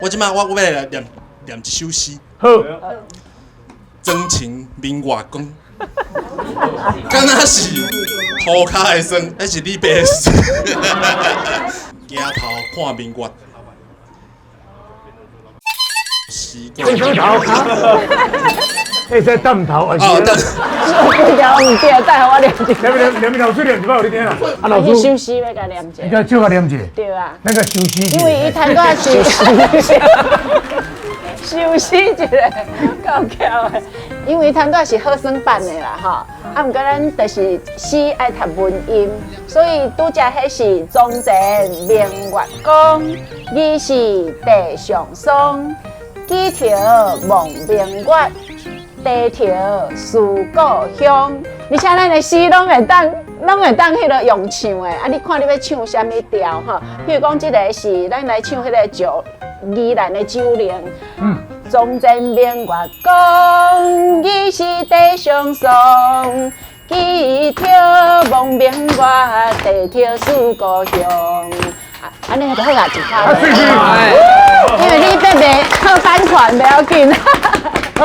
我即摆我要来念一首诗，好，真情明月光，敢若是涂骹的霜，还是你爸的霜？镜头看明月，时光。镜头卡，迄在弹头还是？哦，等。几条唔对，带互我念一下。念老师念一摆有你听啊？啊，老去师，休息要甲念一下。你个少甲念者。对啊。那个休息。因为伊谈到是休息一下，够巧的。因为谈到是好耍版的啦，吼。啊，毋过咱就是诗爱读文音，所以拄则迄是妆前明月光，疑是地上霜。几条望明月，低条思故乡。而且咱的诗拢会当迄个用唱的。啊，你看你要唱什么调哈？譬如讲，这个是咱来唱迄个宜兰的酒令。妆前明月光，疑是地上霜。几条望明月，低条思故乡。安尼就好啦，一卡。啊，谢谢。因为你要卖好版权，不要紧。好。